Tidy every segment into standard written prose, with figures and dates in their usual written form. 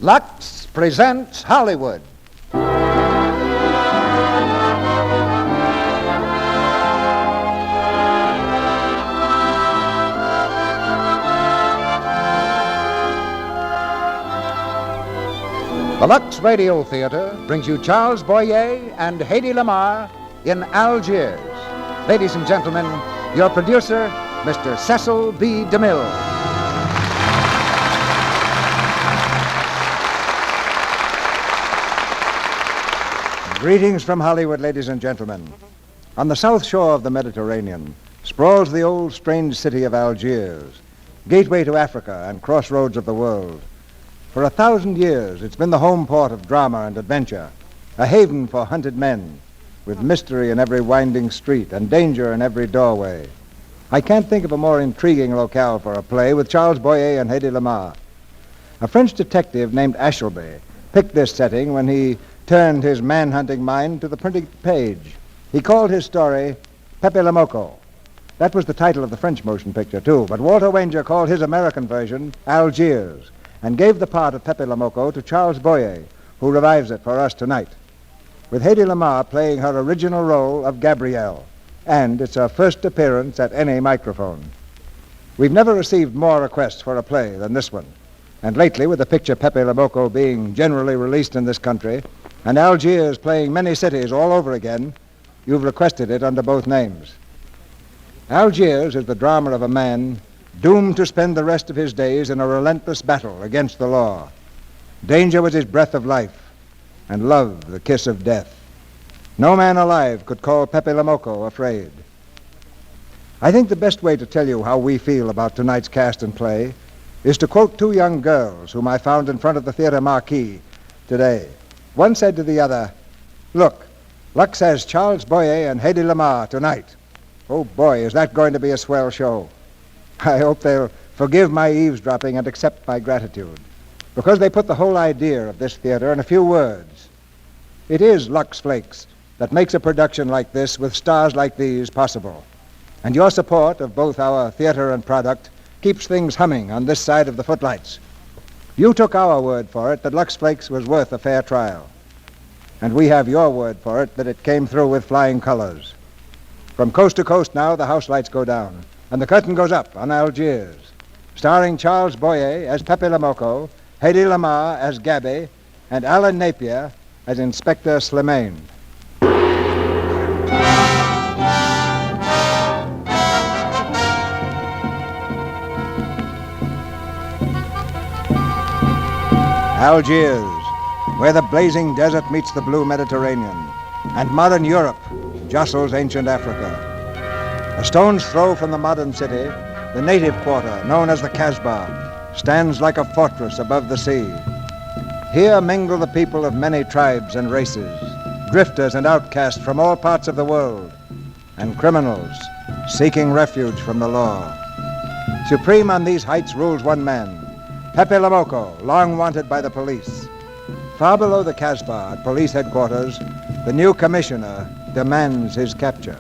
Lux presents Hollywood. The Lux Radio Theater brings you Charles Boyer and Hedy Lamarr in Algiers. Ladies and gentlemen, your producer, Mr. Cecil B. DeMille. Greetings from Hollywood, ladies and gentlemen. On the south shore of the Mediterranean sprawls the old strange city of Algiers, gateway to Africa and crossroads of the world. For 1,000 years, it's been the home port of drama and adventure, a haven for hunted men, with mystery in every winding street and danger in every doorway. I can't think of a more intriguing locale for a play with Charles Boyer and Hedy Lamarr. A French detective named Ashelbé picked this setting when he turned his man-hunting mind to the printed page. He called his story Pepe le Moko. That was the title of the French motion picture, too, but Walter Wanger called his American version Algiers and gave the part of Pepe le Moko to Charles Boyer, who revives it for us tonight, with Hedy Lamarr playing her original role of Gabrielle, and it's her first appearance at any microphone. We've never received more requests for a play than this one, and lately, with the picture Pepe le Moko being generally released in this country, and Algiers playing many cities all over again, you've requested it under both names. Algiers is the drama of a man doomed to spend the rest of his days in a relentless battle against the law. Danger was his breath of life, and love the kiss of death. No man alive could call Pepe le Moko afraid. I think the best way to tell you how we feel about tonight's cast and play is to quote two young girls whom I found in front of the theater marquee today. One said to the other, "Look, Lux has Charles Boyer and Hedy Lamarr tonight. Oh boy, is that going to be a swell show." I hope they'll forgive my eavesdropping and accept my gratitude, because they put the whole idea of this theater in a few words. It is Lux Flakes that makes a production like this with stars like these possible. And your support of both our theater and product keeps things humming on this side of the footlights. You took our word for it that Lux Flakes was worth a fair trial. And we have your word for it that it came through with flying colors. From coast to coast now, the house lights go down, and the curtain goes up on Algiers, starring Charles Boyer as Pepe le Moko, Hedy Lamarr as Gaby, and Alan Napier as Inspector Slimane. Algiers, where the blazing desert meets the blue Mediterranean, and modern Europe jostles ancient Africa. A stone's throw from the modern city, the native quarter, known as the Casbah, stands like a fortress above the sea. Here mingle the people of many tribes and races, drifters and outcasts from all parts of the world, and criminals seeking refuge from the law. Supreme on these heights rules one man, Pepe le Moko, long wanted by the police. Far below the Casbah, at police headquarters, the new commissioner demands his capture.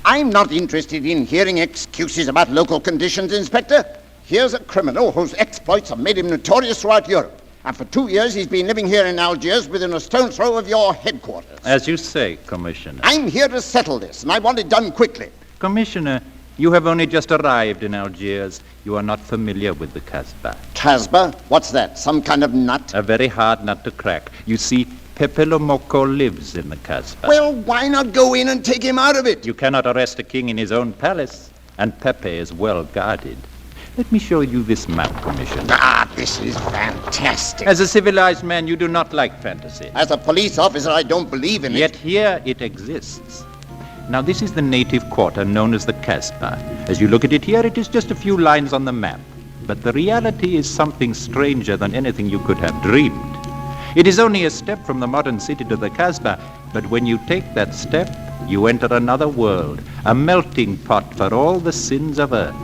I'm not interested in hearing excuses about local conditions, Inspector. Here's a criminal whose exploits have made him notorious throughout Europe. And for 2 years he's been living here in Algiers within a stone's throw of your headquarters. As you say, Commissioner. I'm here to settle this, and I want it done quickly. Commissioner, you have only just arrived in Algiers. You are not familiar with the Casbah. Casbah? What's that? Some kind of nut? A very hard nut to crack. You see, Pepe le Moko lives in the Casbah. Well, why not go in and take him out of it? You cannot arrest a king in his own palace, and Pepe is well guarded. Let me show you this map, Commissioner. Ah, this is fantastic. As a civilized man, you do not like fantasy. As a police officer, I don't believe in it. Yet here it exists. Now, this is the native quarter known as the Casbah. As you look at it here, it is just a few lines on the map. But the reality is something stranger than anything you could have dreamed. It is only a step from the modern city to the Casbah, but when you take that step, you enter another world, a melting pot for all the sins of earth.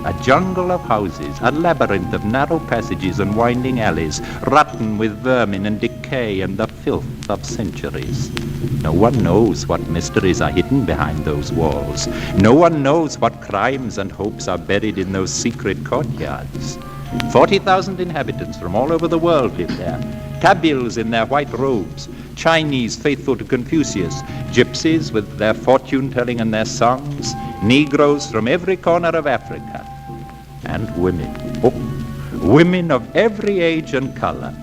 A jungle of houses, a labyrinth of narrow passages and winding alleys, rotten with vermin and decay and the filth of centuries. No one knows what mysteries are hidden behind those walls. No one knows what crimes and hopes are buried in those secret courtyards. 40,000 inhabitants from all over the world live there. Kabyles in their white robes, Chinese faithful to Confucius, gypsies with their fortune-telling and their songs, Negroes from every corner of Africa, and women. Oh, women of every age and color.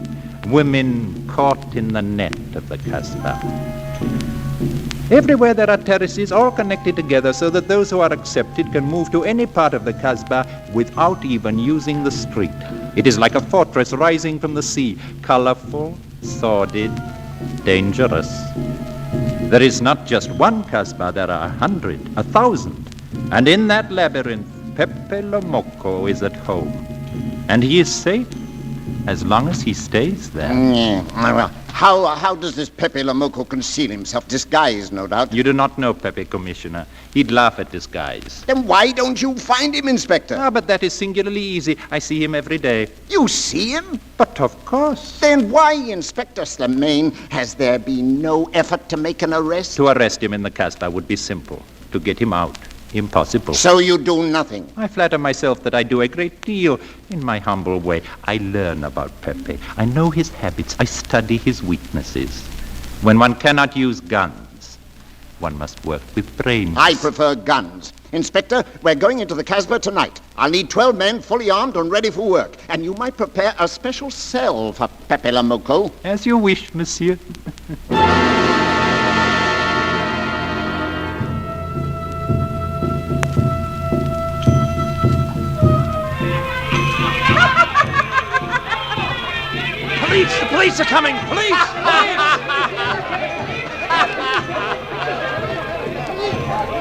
Women caught in the net of the Casbah. Everywhere there are terraces, all connected together so that those who are accepted can move to any part of the Casbah without even using the street. It is like a fortress rising from the sea, colorful, sordid, dangerous. There is not just one Casbah, there are 100, 1,000. And in that labyrinth, Pepe le Moko is at home. And he is safe as long as he stays there. Well, how does this Pepe le Moko conceal himself? Disguised, no doubt. You do not know Pepe, Commissioner. He'd laugh at disguise. Then why don't you find him, Inspector? Ah, but that is singularly easy. I see him every day. You see him? But of course. Then why, Inspector Slimane, has there been no effort to make an arrest? To arrest him in the Casbah would be simple. To get him out, impossible. So you do nothing? I flatter myself that I do a great deal in my humble way. I learn about Pepe. I know his habits. I study his weaknesses. When one cannot use guns, one must work with brains. I prefer guns. Inspector, we're going into the Casbah tonight. I'll need 12 men fully armed and ready for work. And you might prepare a special cell for Pepe le Moko. As you wish, monsieur. Police! The police are coming! Police!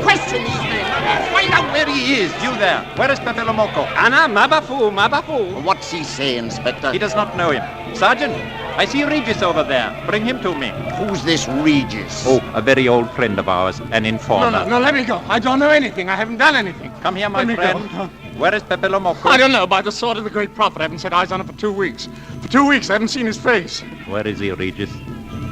Question these men. Find out where he is. You there. Where is Pepe le Moko? Anna, mabafu. What's he say, Inspector? He does not know him. Sergeant, I see Regis over there. Bring him to me. Who's this Regis? Oh, a very old friend of ours, an informer. No, let me go. I don't know anything. I haven't done anything. Come here, my Let me friend. go. Where is Pepe le Moko? I don't know. By the sword of the great prophet, I haven't set eyes on him for 2 weeks. For 2 weeks, I haven't seen his face. Where is he, Regis?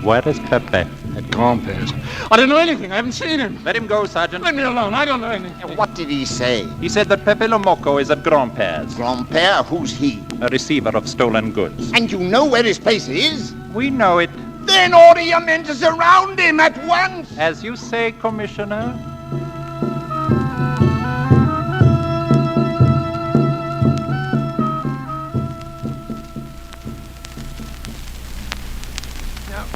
Where is Pepe? At Grandpère's. I don't know anything. I haven't seen him. Let him go, Sergeant. Let me alone. I don't know anything. What did he say? He said that Pepe le Moko is at Grandpère's, Grandpère? Who's he? a receiver of stolen goods. And you know where his place is? We know it. Then order your men to surround him at once. As you say, Commissioner.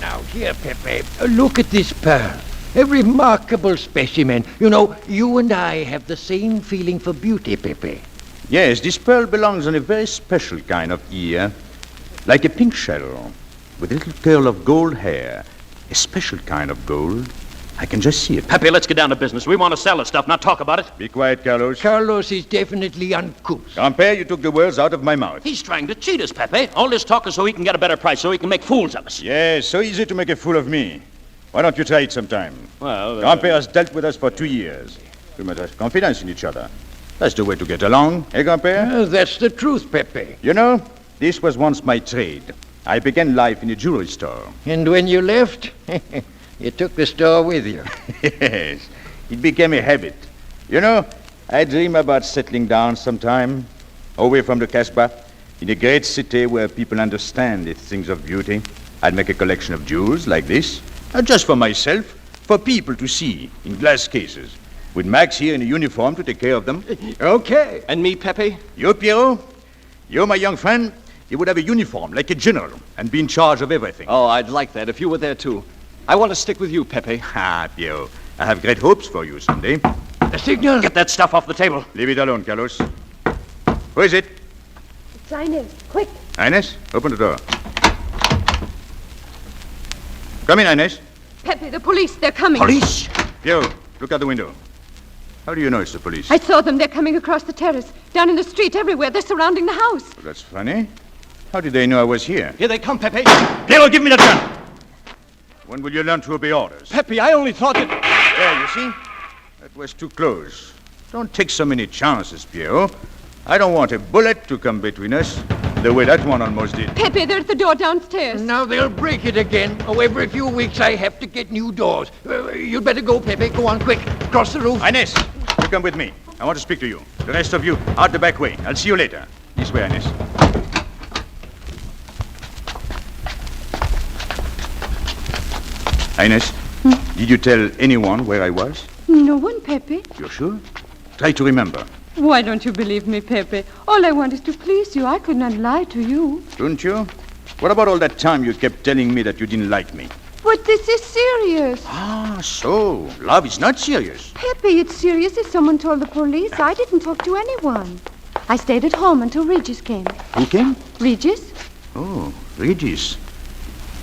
Now, here, Pepe, look at this pearl. A remarkable specimen. You know, you and I have the same feeling for beauty, Pepe. Yes, this pearl belongs on a very special kind of ear, like a pink shell, with a little curl of gold hair, a special kind of gold. I can just see it. Pepe, let's get down to business. We want to sell the stuff, not talk about it. Be quiet, Carlos. Carlos is definitely uncouth. Grandpère, you took the words out of my mouth. He's trying to cheat us, Pepe. All this talk is so he can get a better price, so he can make fools of us. Yes, so easy to make a fool of me. Why don't you try it sometime? Well, Grandpère has dealt with us for 2 years. We must have confidence in each other. That's the way to get along, eh, Grandpère? That's the truth, Pepe. You know, this was once my trade. I began life in a jewelry store. And when you left, you took the store with you. Yes, it became a habit. You know, I dream about settling down sometime, away from the Casbah, in a great city where people understand the things of beauty. I'd make a collection of jewels like this, not just for myself, for people to see in glass cases, with Max here in a uniform to take care of them. Okay. And me, Pepe? You, Pierrot, you, my young friend, you would have a uniform like a general and be in charge of everything. Oh, I'd like that if you were there, too. I want to stick with you, Pepe. Ah, Pierrot, I have great hopes for you someday. The signal. Get that stuff off the table. Leave it alone, Carlos. Who is it? It's Inez. Quick. Inez, open the door. Come in, Inez. Pepe, the police. They're coming. Police? Pierrot, look out the window. How do you know it's the police? I saw them. They're coming across the terrace. Down in the street, everywhere. They're surrounding the house. Well, that's funny. How did they know I was here? Here they come, Pepe. Pierrot, give me that gun! When will you learn to obey orders? Pepe, I only thought that... There, you see? That was too close. Don't take so many chances, Pierrot. I don't want a bullet to come between us, the way that one almost did. Pepe, they're at the door downstairs. Now they'll break it again. Oh, every few weeks I have to get new doors. You'd better go, Pepe. Go on, quick. Cross the roof. Inez, you come with me. I want to speak to you. The rest of you, out the back way. I'll see you later. This way, Ines. Ines, did you tell anyone where I was? No one, Pepe. You're sure? Try to remember. Why don't you believe me, Pepe? All I want is to please you. I could not lie to you. Don't you? What about all that time you kept telling me that you didn't like me? But this is serious. Ah, so love is not serious. Pepe, it's serious if someone told the police. I didn't talk to anyone. I stayed at home until Regis came. Who came? Regis? Oh, Regis.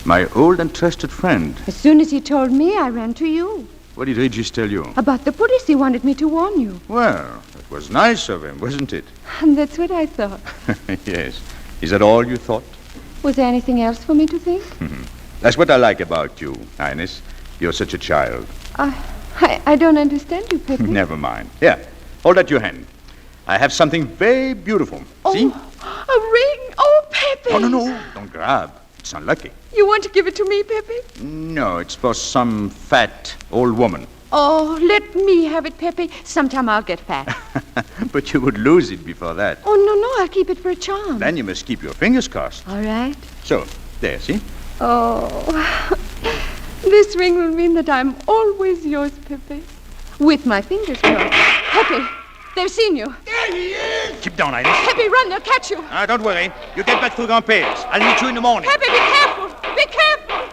My old and trusted friend. As soon as he told me, I ran to you. What did Regis tell you? About the police. He wanted me to warn you. Well, it was nice of him, wasn't it? And that's what I thought. Yes. Is that all you thought? Was there anything else for me to think? That's what I like about you, Ines. You're such a child. I don't understand you, Pepe. Never mind. Here, hold out your hand. I have something very beautiful. See? A ring. Oh, Pepe. No. Don't grab. It's unlucky. You want to give it to me, Pepe? No, it's for some fat old woman. Oh, let me have it, Pepe. Sometime I'll get fat. But you would lose it before that. Oh, no, I'll keep it for a charm. Then you must keep your fingers crossed. All right. So, there, see? Oh, this ring will mean that I'm always yours, Pepe. With my fingers crossed. Pepe, they've seen you. There he is! Keep down, Ines. Pepe, run, they'll catch you. Don't worry. You get back through Grandpère's. I'll meet you in the morning. Pepe, be careful. Be careful.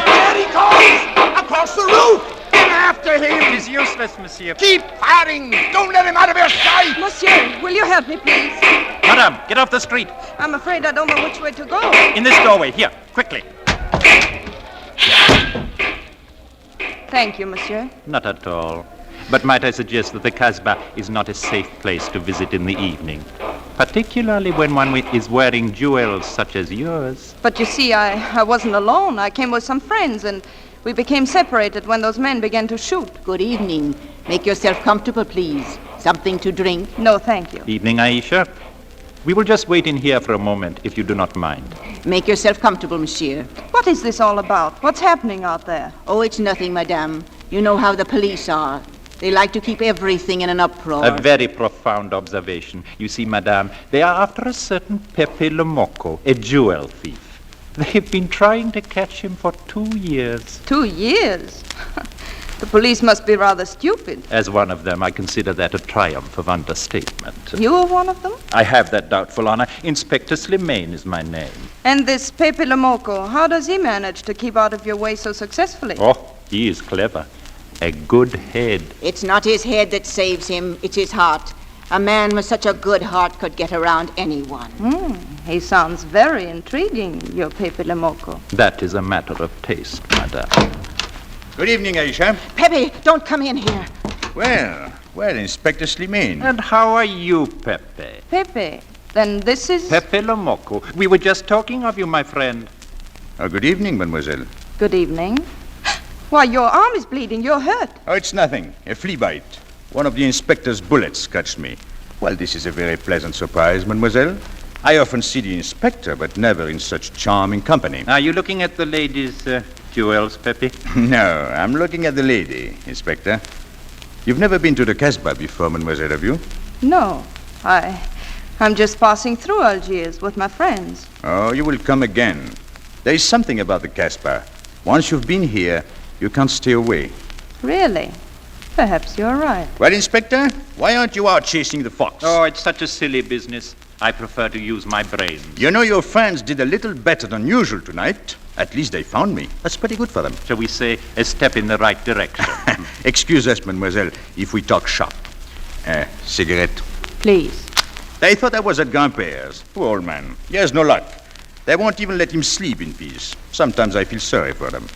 There he comes! Across the roof! Get after him! It is useless, monsieur. Keep firing! Don't let him out of your sight! Monsieur, will you help me, please? Madame, get off the street. I'm afraid I don't know which way to go. In this doorway. Here, quickly. Thank you, monsieur. Not at all. But might I suggest that the Casbah is not a safe place to visit in the evening, particularly when one is wearing jewels such as yours. But you see, I wasn't alone. I came with some friends, and we became separated when those men began to shoot. Good evening. Make yourself comfortable, please. Something to drink? No, thank you. Evening, Aisha. We will just wait in here for a moment, if you do not mind. Make yourself comfortable, monsieur. What is this all about? What's happening out there? Oh, it's nothing, madame. You know how the police are. They like to keep everything in an uproar. A very profound observation. You see, madame, they are after a certain Pepe le Moko, a jewel thief. They've been trying to catch him for 2 years. 2 years? The police must be rather stupid. As one of them, I consider that a triumph of understatement. You are one of them? I have that doubtful honor. Inspector Slimane is my name. And this Pepe le Moko, how does he manage to keep out of your way so successfully? Oh, he is clever. A good head. It's not his head that saves him, it's his heart. A man with such a good heart could get around anyone. He sounds very intriguing, your Pepe le Moko. That is a matter of taste, madame. Good evening, Aisha. Pepe, don't come in here. Well, Inspector Slimane. And how are you, Pepe? Pepe, then this is... Pepe le Moko. We were just talking of you, my friend. Good evening, mademoiselle. Good evening. Why, your arm is bleeding. You're hurt. Oh, it's nothing. A flea bite. One of the inspector's bullets scratched me. Well, this is a very pleasant surprise, mademoiselle. I often see the inspector, but never in such charming company. Are you looking at the lady's jewels, Pepe? No, I'm looking at the lady, Inspector. You've never been to the Casbah before, mademoiselle, have you? No, I'm just passing through Algiers with my friends. Oh, you will come again. There is something about the Casbah. Once you've been here, you can't stay away. Really? Perhaps you're right. Well, Inspector, why aren't you out chasing the fox? Oh, it's such a silly business. I prefer to use my brains. You know, your friends did a little better than usual tonight. At least they found me. That's pretty good for them. Shall we say a step in the right direction? Excuse us, mademoiselle, if we talk shop. Cigarette. Please. They thought I was at Grandpère's. Poor old man. He has no luck. They won't even let him sleep in peace. Sometimes I feel sorry for them.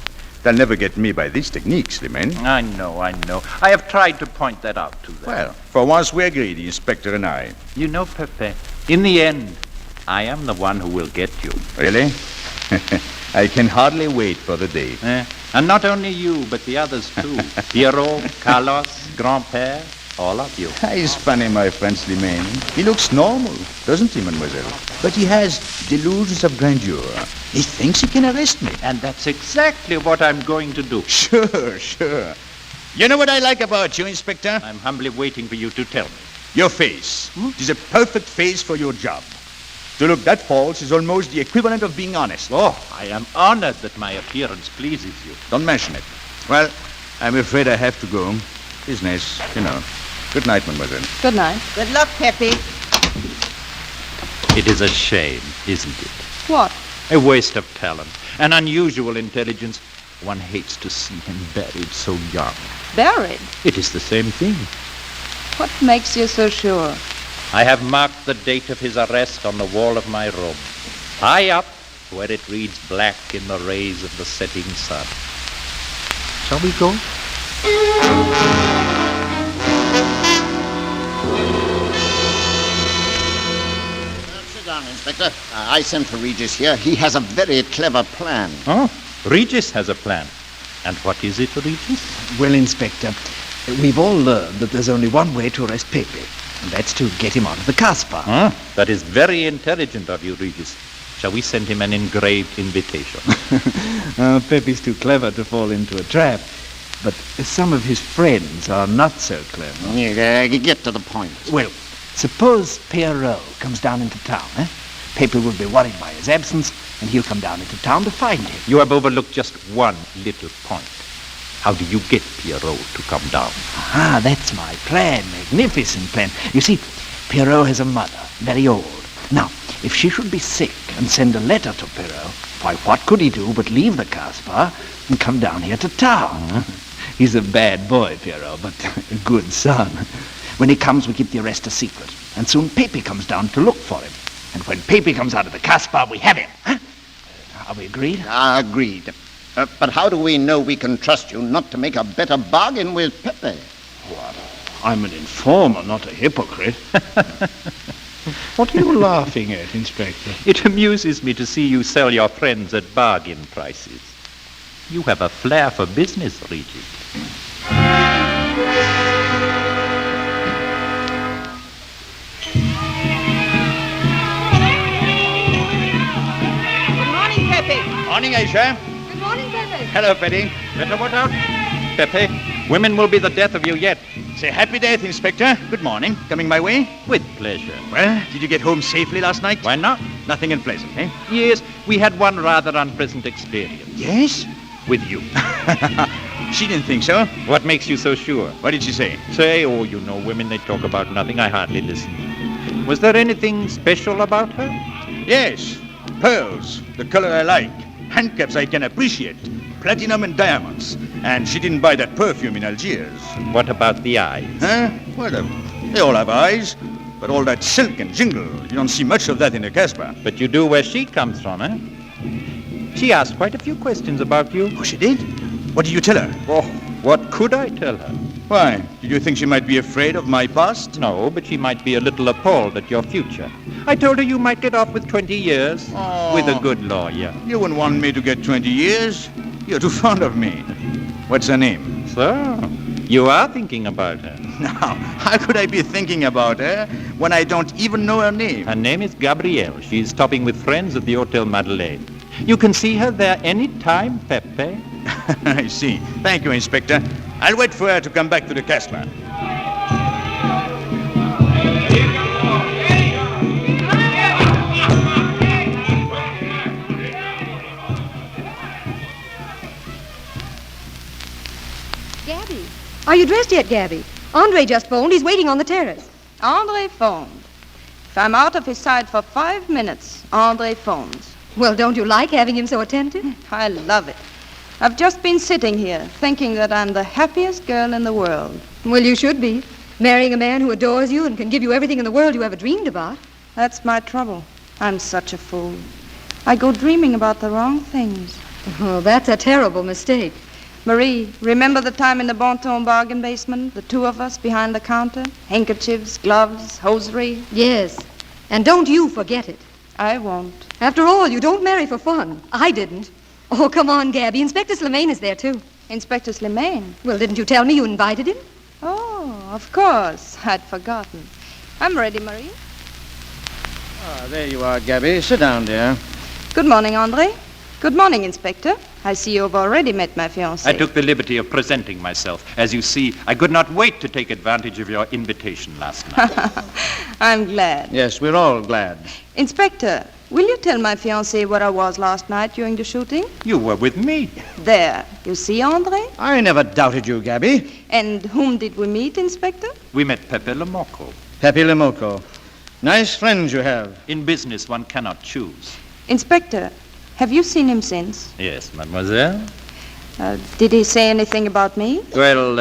They'll never get me by these techniques, Slimane. I know. I have tried to point that out to them. Well, for once we agree, the inspector and I. You know, Pepe, in the end, I am the one who will get you. Really? I can hardly wait for the day. And not only you, but the others too. Piero, Carlos, Grandpère, all of you. He's funny, my friend Slimane. He looks normal, doesn't he, mademoiselle? But he has delusions of grandeur. He thinks he can arrest me. And that's exactly what I'm going to do. Sure. You know what I like about you, Inspector? I'm humbly waiting for you to tell me. Your face. It is a perfect face for your job. To look that false is almost the equivalent of being honest. Oh, I am honored that my appearance pleases you. Don't mention it. Well, I'm afraid I have to go. Business, you know. Good night, mademoiselle. Good night. Good luck, Pepe. It is a shame, isn't it? What? A waste of talent, an unusual intelligence. One hates to see him buried so young. Buried? It is the same thing. What makes you so sure? I have marked the date of his arrest on the wall of my room, high up where it reads black in the rays of the setting sun. Shall we go? Sit down, Inspector. I sent for Regis here. He has a very clever plan. Oh, Regis has a plan. And what is it, Regis? Well, Inspector, we've all learned that there's only one way to arrest Pepe, and that's to get him out of the Casbah. That is very intelligent of you, Regis. Shall we send him an engraved invitation? Pepe's too clever to fall into a trap, but some of his friends are not so clever. Get to the point. Well, suppose Pierrot comes down into town, eh? Pepe will be worried by his absence, and he'll come down into town to find him. You have overlooked just one little point. How do you get Pierrot to come down? Ah, that's my plan. Magnificent plan. You see, Pierrot has a mother, very old. Now, if she should be sick and send a letter to Pierrot, why, what could he do but leave the Casbah and come down here to town? He's a bad boy, Pierrot, but a good son. When he comes, we keep the arrest a secret, and soon Pepe comes down to look for him. And when Pepe comes out of the Casbah, we have him. Huh? Are we agreed? Agreed. But how do we know we can trust you not to make a better bargain with Pepe? What? I'm an informer, not a hypocrite. What are you laughing at, Inspector? It amuses me to see you sell your friends at bargain prices. You have a flair for business, Regis. Morning, Aisha. Good morning, Pepe. Hello, Betty. Better watch out, Pepe. Women will be the death of you yet. Say happy death, Inspector. Good morning. Coming my way? With pleasure. Well, did you get home safely last night? Why not? Nothing unpleasant, eh? Yes, we had one rather unpleasant experience. Yes? With you. She didn't think so. What makes you so sure? What did she say? Say, oh, you know, women, they talk about nothing. I hardly listen. Was there anything special about her? Yes. Pearls, the color I like. Handcuffs I can appreciate. Platinum and diamonds. And she didn't buy that perfume in Algiers. What about the eyes? Huh? Well, they all have eyes. But all that silk and jingle, you don't see much of that in the Casbah. But you do where she comes from, eh? She asked quite a few questions about you. Oh, she did? What did you tell her? Oh, what could I tell her? Why? Did you think she might be afraid of my past? No, but she might be a little appalled at your future. I told her you might get off with 20 years with a good lawyer. You wouldn't want me to get 20 years. You're too fond of me. What's her name? So, you are thinking about her. Now, how could I be thinking about her when I don't even know her name? Her name is Gabrielle. She's stopping with friends at the Hotel Madeleine. You can see her there any time, Pepe. I see. Thank you, Inspector. I'll wait for her to come back to the Casbah. Gabby. Are you dressed yet, Gabby? Andre just phoned. He's waiting on the terrace. Andre phoned. If I'm out of his sight for 5 minutes, Andre phones. Well, don't you like having him so attentive? I love it. I've just been sitting here thinking that I'm the happiest girl in the world. Well, you should be. Marrying a man who adores you and can give you everything in the world you ever dreamed about. That's my trouble. I'm such a fool. I go dreaming about the wrong things. Oh, that's a terrible mistake. Marie, remember the time in the Bonton bargain basement? The two of us behind the counter? Handkerchiefs, gloves, hosiery? Yes. And don't you forget it. I won't. After all, you don't marry for fun. I didn't. Oh, come on, Gabby. Inspector Slimane is there, too. Inspector Slimane? Well, didn't you tell me you invited him? Oh, of course. I'd forgotten. I'm ready, Marie. Ah, there you are, Gaby. Sit down, dear. Good morning, Andre. Good morning, Inspector. I see you've already met my fiancée. I took the liberty of presenting myself. As you see, I could not wait to take advantage of your invitation last night. I'm glad. Yes, we're all glad. Inspector, will you tell my fiancée where I was last night during the shooting? You were with me. There. You see, André? I never doubted you, Gaby. And whom did we meet, Inspector? We met Pepe le Moko. Pepe le Moko. Nice friends you have. In business, one cannot choose. Inspector, have you seen him since? Yes, mademoiselle. Did he say anything about me? Well,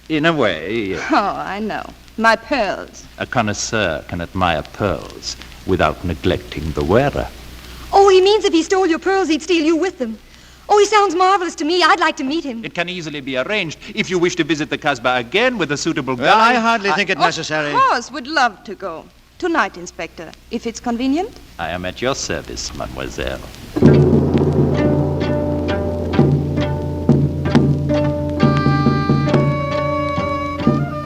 in a way. Oh, I know. My pearls. A connoisseur can admire pearls without neglecting the wearer. Oh, he means if he stole your pearls, he'd steal you with them. Oh, he sounds marvelous to me. I'd like to meet him. It can easily be arranged if you wish to visit the Casbah again with a suitable guide. Well, I hardly think it necessary. Of course, would love to go. Tonight, Inspector, if it's convenient. I am at your service, mademoiselle.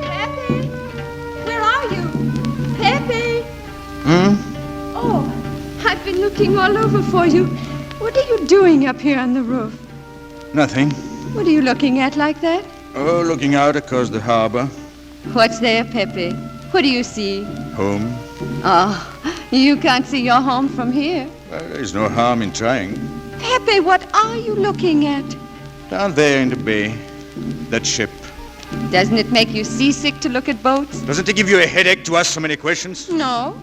Pepe, where are you? Pepe! Oh, I've been looking all over for you. What are you doing up here on the roof? Nothing. What are you looking at like that? Oh, looking out across the harbor. What's there, Pepe? What do you see? Home. Oh, you can't see your home from here. Well, there's no harm in trying. Pepe, what are you looking at? Down there in the bay. That ship. Doesn't it make you seasick to look at boats? Doesn't it give you a headache to ask so many questions? No.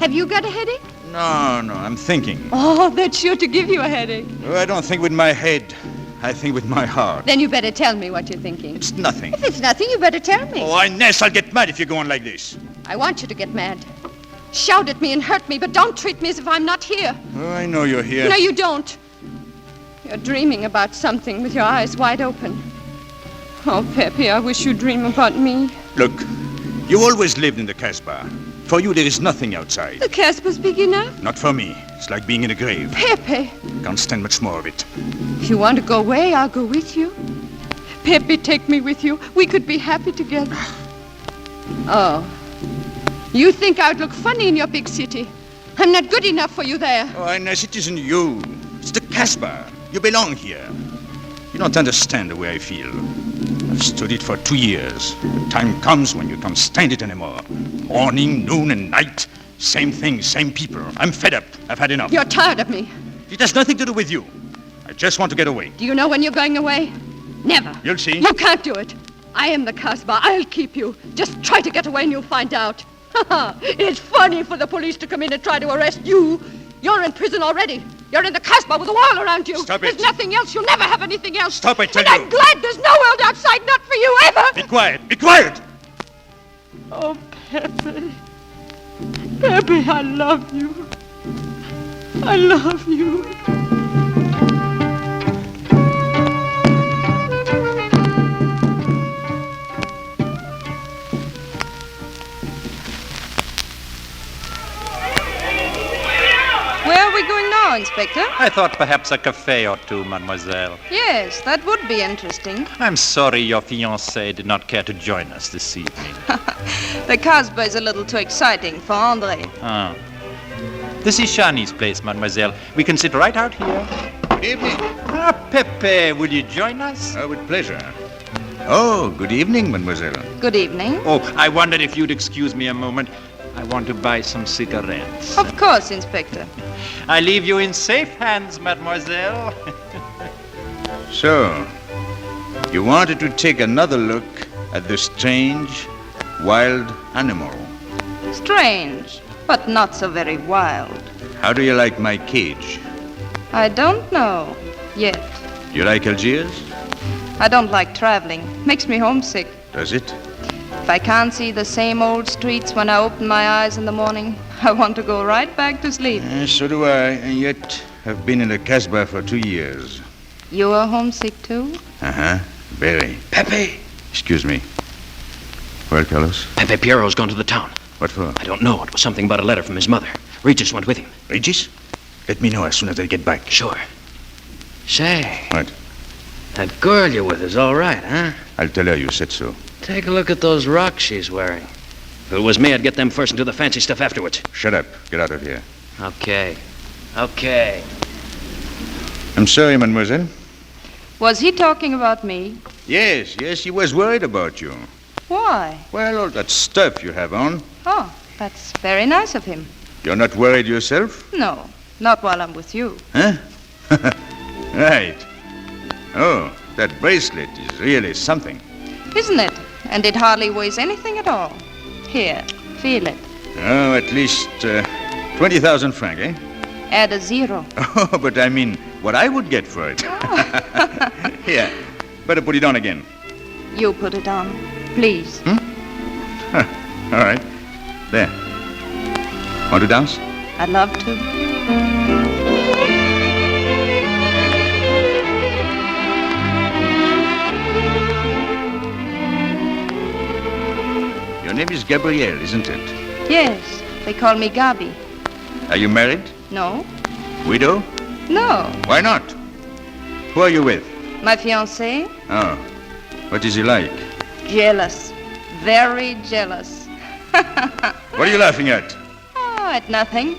Have you got a headache? No, I'm thinking. Oh, that's sure to give you a headache. Oh, I don't think with my head. I think with my heart. Then you better tell me what you're thinking. It's nothing. If it's nothing, you better tell me. Oh, Inez, I'll get mad if you go on like this. I want you to get mad. Shout at me and hurt me, but don't treat me as if I'm not here. Oh, I know you're here. No, you don't. You're dreaming about something with your eyes wide open. Oh, Pepe, I wish you'd dream about me. Look, you always lived in the Casbah. For you, there is nothing outside. The Casbah's big enough. Not for me. It's like being in a grave. Pepe. Can't stand much more of it. If you want to go away, I'll go with you. Pepe, take me with you. We could be happy together. Oh. You think I'd look funny in your big city. I'm not good enough for you there. Oh, Inez, it isn't you. It's the Casbah. You belong here. You don't understand the way I feel. I've stood it for 2 years. The time comes when you can't stand it anymore. Morning, noon, and night. Same thing, same people. I'm fed up. I've had enough. You're tired of me. It has nothing to do with you. I just want to get away. Do you know when you're going away? Never. You'll see. You can't do it. I am the Casbah. I'll keep you. Just try to get away and you'll find out. It's funny for the police to come in and try to arrest you. You're in prison already. You're in the Casbah with a wall around you. Stop it. There's nothing else. You'll never have anything else. Stop, I tell and you. I'm glad there's no world outside, not for you, ever. Be quiet. Be quiet. Oh, Pepe. Pepe, I love you. I love you. Where are we going now, Inspector? I thought perhaps a cafe or two, mademoiselle. Yes, that would be interesting. I'm sorry your fiancé did not care to join us this evening. The Casbah is a little too exciting for André. Ah. This is Shani's place, mademoiselle. We can sit right out here. Good evening. Ah, Pepe, will you join us? With pleasure. Oh, good evening, mademoiselle. Good evening. Oh, I wondered if you'd excuse me a moment. I want to buy some cigarettes. Of course, Inspector. I leave you in safe hands, mademoiselle. So, you wanted to take another look at the strange, wild animal. Strange, but not so very wild. How do you like my cage? I don't know yet. You like Algiers? I don't like traveling. Makes me homesick. Does it? If I can't see the same old streets when I open my eyes in the morning, I want to go right back to sleep. So do I, and yet I've been in the Casbah for 2 years. You are homesick too? Uh-huh, very. Pepe! Excuse me. Well, Carlos? Pepe Piero's gone to the town. What for? I don't know. It was something about a letter from his mother. Regis went with him. Regis? Let me know as soon as I get back. Sure. Say. What? That girl you're with is all right, huh? I'll tell her you said so. Take a look at those rocks she's wearing. If it was me, I'd get them first and do the fancy stuff afterwards. Shut up. Get out of here. Okay. I'm sorry, mademoiselle. Was he talking about me? Yes, he was worried about you. Why? Well, all that stuff you have on. Oh, that's very nice of him. You're not worried yourself? No, not while I'm with you. Huh? Right. Oh, that bracelet is really something. Isn't it? And it hardly weighs anything at all. Here, feel it. Oh, at least 20,000 francs, eh? Add a zero. Oh, but I mean, what I would get for it. Here, better put it on again. You put it on, please. Huh. All right. There. Want to dance? I'd love to. Your name is Gabrielle, isn't it? Yes, they call me Gaby. Are you married? No? Widow? No. Why not? Who are you with? My fiancé? Oh. What is he like? Jealous. Very jealous. What are you laughing at? Oh, at nothing.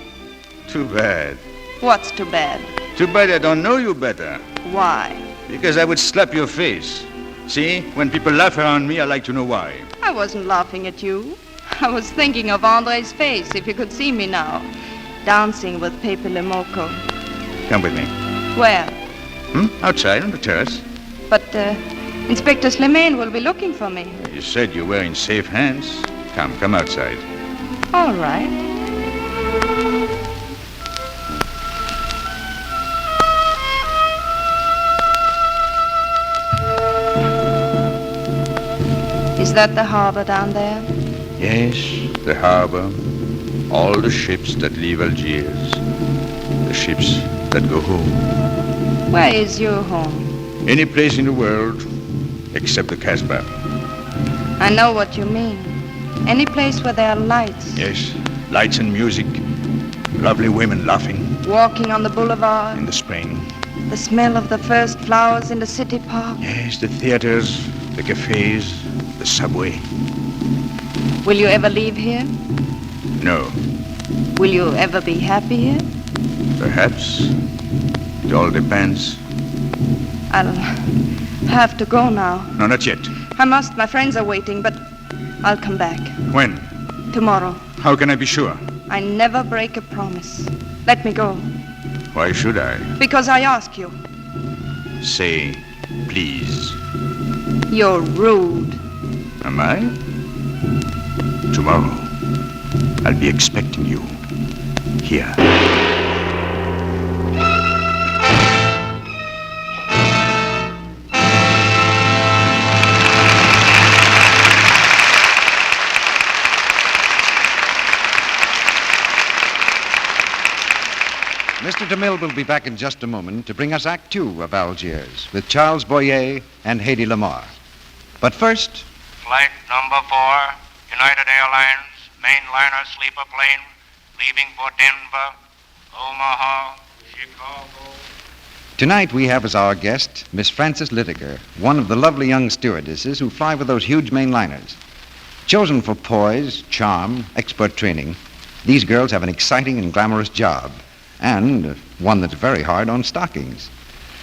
Too bad. What's too bad? Too bad I don't know you better. Why? Because I would slap your face. See, when people laugh around me, I like to know why. I wasn't laughing at you. I was thinking of Andre's face, if you could see me now. Dancing with Pepe le Moko. Come with me. Where? Outside on the terrace. But Inspector Slimane will be looking for me. You said you were in safe hands. Come outside. All right. Is that the harbor down there? Yes, the harbor. All the ships that leave Algiers. The ships that go home. Where is your home? Any place in the world except the Casbah. I know what you mean. Any place where there are lights. Yes, lights and music. Lovely women laughing. Walking on the boulevard. In the spring. The smell of the first flowers in the city park. Yes, the theaters, the cafes, the subway. Will you ever leave here? No. Will you ever be happy here? Perhaps. It all depends. I'll have to go now. No, not yet. I must. My friends are waiting, but I'll come back. When? Tomorrow. How can I be sure? I never break a promise. Let me go. Why should I? Because I ask you. Say, please. You're rude. Am I? Tomorrow, I'll be expecting you here. Mr. DeMille will be back in just a moment to bring us Act Two of Algiers with Charles Boyer and Hedy Lamarr. But first... Flight number 4, United Airlines, mainliner sleeper plane, leaving for Denver, Omaha, Chicago. Tonight we have as our guest Miss Frances Litiger, one of the lovely young stewardesses who fly with those huge mainliners. Chosen for poise, charm, expert training, these girls have an exciting and glamorous job, and one that's very hard on stockings.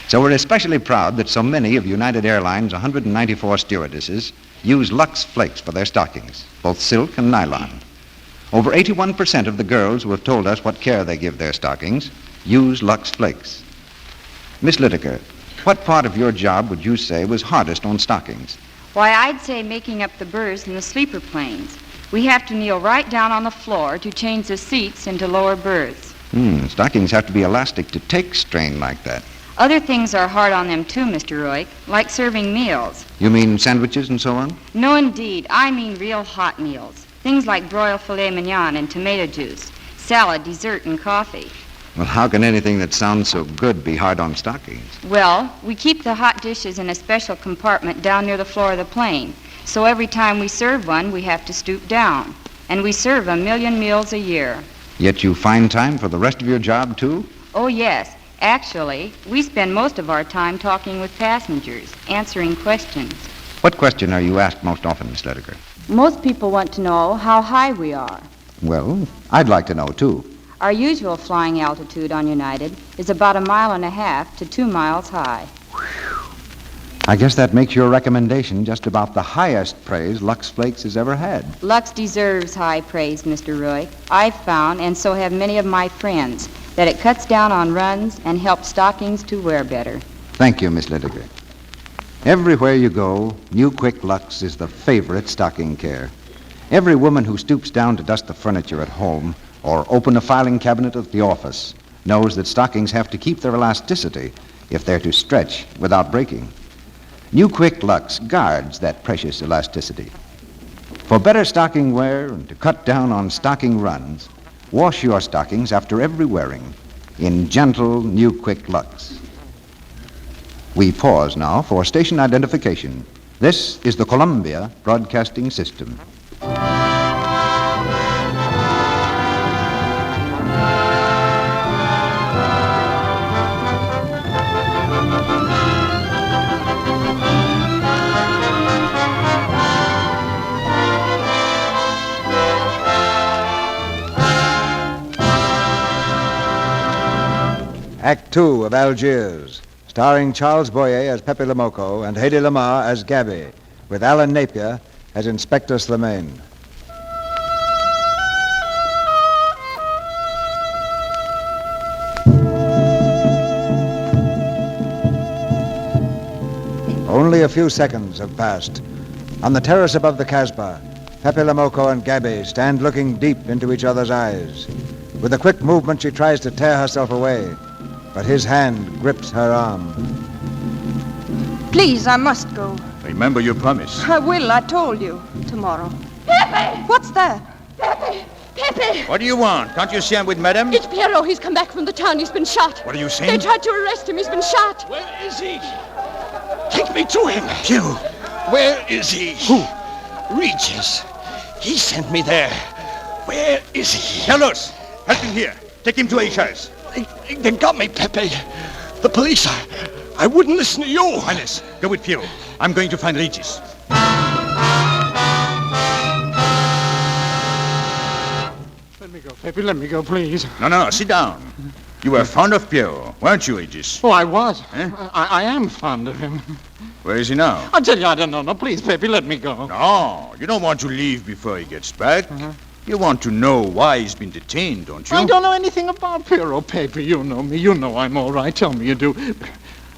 So we're especially proud that so many of United Airlines' 194 stewardesses use Lux Flakes for their stockings, both silk and nylon. Over 81% of the girls who have told us what care they give their stockings use Lux Flakes. Miss Litiger, what part of your job would you say was hardest on stockings? Why, I'd say making up the berths in the sleeper planes. We have to kneel right down on the floor to change the seats into lower berths. Stockings have to be elastic to take strain like that. Other things are hard on them too, Mr. Roik, like serving meals. You mean sandwiches and so on? No, indeed. I mean real hot meals. Things like broiled filet mignon and tomato juice, salad, dessert, and coffee. Well, how can anything that sounds so good be hard on stockings? Well, we keep the hot dishes in a special compartment down near the floor of the plane. So every time we serve one, we have to stoop down. And we serve 1 million meals a year. Yet you find time for the rest of your job, too? Oh, yes. Actually, we spend most of our time talking with passengers, answering questions. What question are you asked most often, Miss Litiger? Most people want to know how high we are. Well, I'd like to know, too. Our usual flying altitude on United is about 1.5 miles to 2 miles high. I guess that makes your recommendation just about the highest praise Lux Flakes has ever had. Lux deserves high praise, Mr. Roy. I've found, and so have many of my friends, that it cuts down on runs and helps stockings to wear better. Thank you, Miss Lidiger. Everywhere you go, New Quick Lux is the favorite stocking care. Every woman who stoops down to dust the furniture at home or open a filing cabinet at the office knows that stockings have to keep their elasticity if they're to stretch without breaking. New Quick Lux guards that precious elasticity. For better stocking wear and to cut down on stocking runs, wash your stockings after every wearing in gentle New Quick Lux. We pause now for station identification. This is the Columbia Broadcasting System. Act 2 of Algiers, starring Charles Boyer as Pepe le Moko and Hedy Lamarr as Gaby, with Alan Napier as Inspector Slimane. Only a few seconds have passed. On the terrace above the Casbah, Pepe le Moko and Gaby stand looking deep into each other's eyes. With a quick movement, she tries to tear herself away, but his hand grips her arm. Please, I must go. Remember your promise. I will, I told you. Tomorrow. Pepe! What's that? Pepe! Pepe! What do you want? Can't you see I'm with Madame? It's Pierrot. He's come back from the town. He's been shot. What are you They saying? tried to arrest him. He's been shot. Where is he? Take me to him. You. Where is he? Who? Regis. He sent me there. Where is he? Carlos, help him here. Take him to Algiers. They got me, Pepe. The police. I wouldn't listen to you. Hannes, go with Pierrot. I'm going to find Regis. Let me go, Pepe. Let me go, please. No, sit down. You were fond of Pierrot, weren't you, Regis? Oh, I was. Eh? I am fond of him. Where is he now? I tell you, I don't know. No, please, Pepe, let me go. No, you don't want to leave before he gets back. You want to know why he's been detained, don't you? I don't know anything about Pierrot, Pepe. You know me. You know I'm all right. Tell me you do.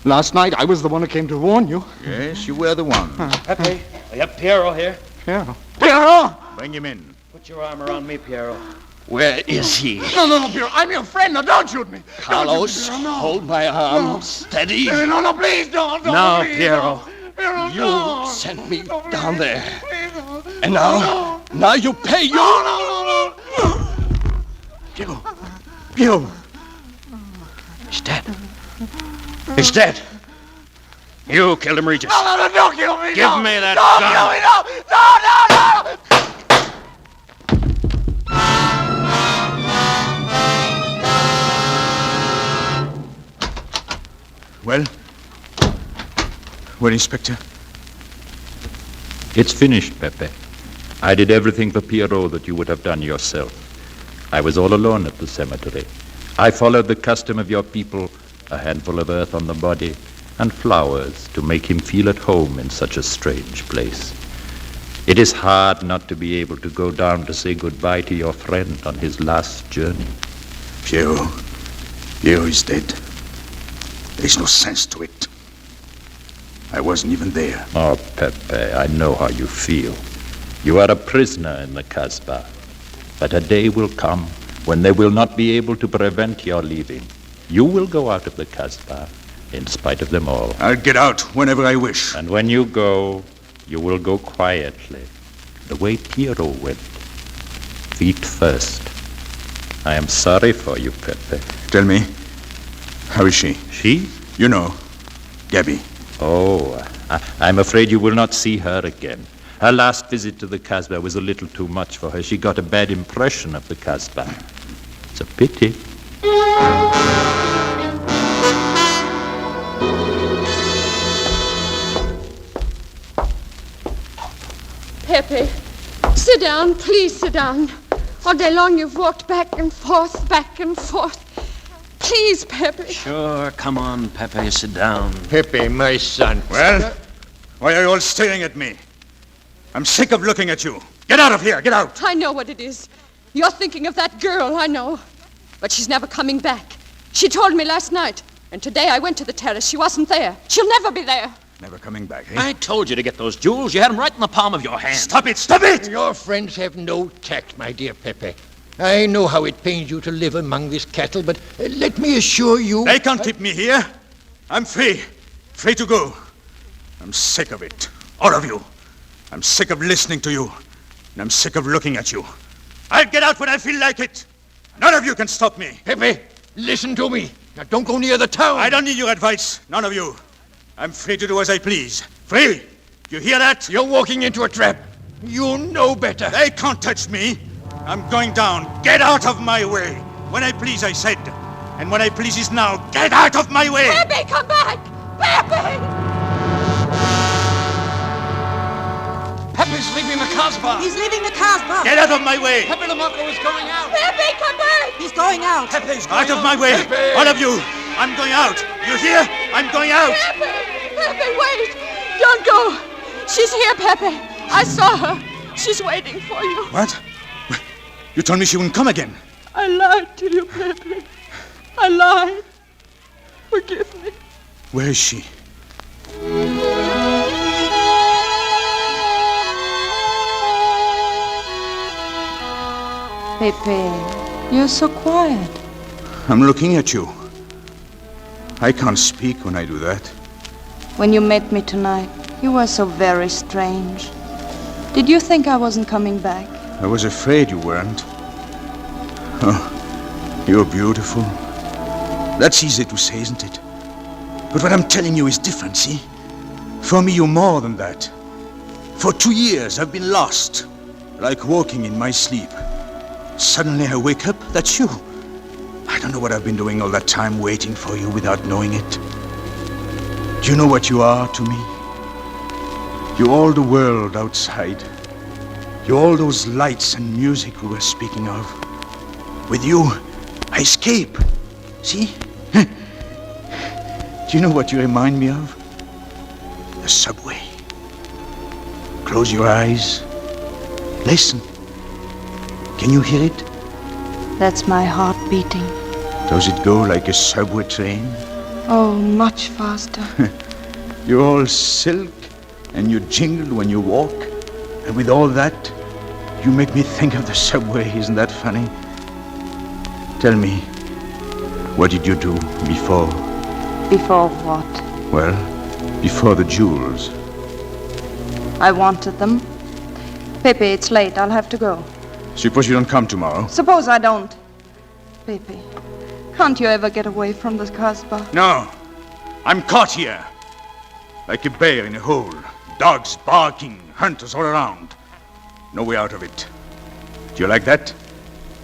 Last night, I was the one who came to warn you. Yes, you were the one. Pepe, I have Pierrot here. Pierrot. Pierrot! Bring him in. Put your arm around me, Pierrot. Where is he? No, Pierrot. I'm your friend. No, don't shoot me. Carlos, Don't shoot me, Pierrot, no. hold my arm. No. Steady. No, please don't. No, please, Pierrot. Pierrot, You no. sent me No, please, down there. please, no. And now you pay you. No. Pierrot. He's dead. He's dead. You killed him, Regis. No, don't kill me. Give me that Don't gun. kill me, no. Well, Inspector? It's finished, Pepe. I did everything for Pierrot that you would have done yourself. I was all alone at the cemetery. I followed the custom of your people, a handful of earth on the body, and flowers to make him feel at home in such a strange place. It is hard not to be able to go down to say goodbye to your friend on his last journey. Pierrot is dead. There's no sense to it. I wasn't even there. Oh, Pepe, I know how you feel. You are a prisoner in the Casbah. But a day will come when they will not be able to prevent your leaving. You will go out of the Casbah in spite of them all. I'll get out whenever I wish. And when you go, you will go quietly, the way Pierrot went. Feet first. I am sorry for you, Pepe. Tell me, how is she? She? You know, Gaby. Oh, I'm afraid you will not see her again. Her last visit to the Casbah was a little too much for her. She got a bad impression of the Casbah. It's a pity. Pepe, sit down. Please sit down. All day long you've walked back and forth, back and forth. Please, Pepe. Sure, come on, Pepe, sit down. Pepe, my son. Well, why are you all staring at me? I'm sick of looking at you. Get out of here, get out. I know what it is. You're thinking of that girl, I know. But she's never coming back. She told me last night. And today I went to the terrace. She wasn't there. She'll never be there. Never coming back, eh? I told you to get those jewels. You had them right in the palm of your hand. Stop it, stop it! Your friends have no tact, my dear Pepe. I know how it pains you to live among this cattle, but let me assure you... They can't keep me here. I'm free. Free to go. I'm sick of it. All of you. I'm sick of listening to you. And I'm sick of looking at you. I'll get out when I feel like it. None of you can stop me. Pepe, listen to me. Now, don't go near the town. I don't need your advice. None of you. I'm free to do as I please. Free. You hear that? You're walking into a trap. You know better. They can't touch me. I'm going down. Get out of my way. When I please, I said. And when I please is now. Get out of my way. Pepe, come back! Pepe! Pepe's leaving the Casbah. He's leaving the Casbah. Get out of my way. Pepe le Moko is going out. Pepe, come back! He's going out. Pepe's going Out of my way. Pepe. All of you. I'm going out. You hear? I'm going out. Pepe! Pepe, wait! Don't go! She's here, Pepe. I saw her. She's waiting for you. What? You told me she wouldn't come again. I lied to you, Pepe. I lied. Forgive me. Where is she? Pepe, you're so quiet. I'm looking at you. I can't speak when I do that. When you met me tonight, you were so very strange. Did you think I wasn't coming back? I was afraid you weren't. Oh, you're beautiful. That's easy to say, isn't it? But what I'm telling you is different, see? For me, you're more than that. For 2 years, I've been lost, like walking in my sleep. Suddenly, I wake up, that's you. I don't know what I've been doing all that time waiting for you without knowing it. Do you know what you are to me? You're all the world outside. You're all those lights and music we were speaking of. With you, I escape. See? Do you know what you remind me of? The subway. Close your eyes. Listen. Can you hear it? That's my heart beating. Does it go like a subway train? Oh, much faster. You're all silk and you jingle when you walk. And with all that, you make me think of the subway. Isn't that funny? Tell me, what did you do before? Before what? Well, before the jewels. I wanted them. Pepe, it's late. I'll have to go. Suppose you don't come tomorrow. Suppose I don't. Pepe, can't you ever get away from the Casbah? No. I'm caught here. Like a bear in a hole. Dogs barking, hunters all around. No way out of it. Do you like that?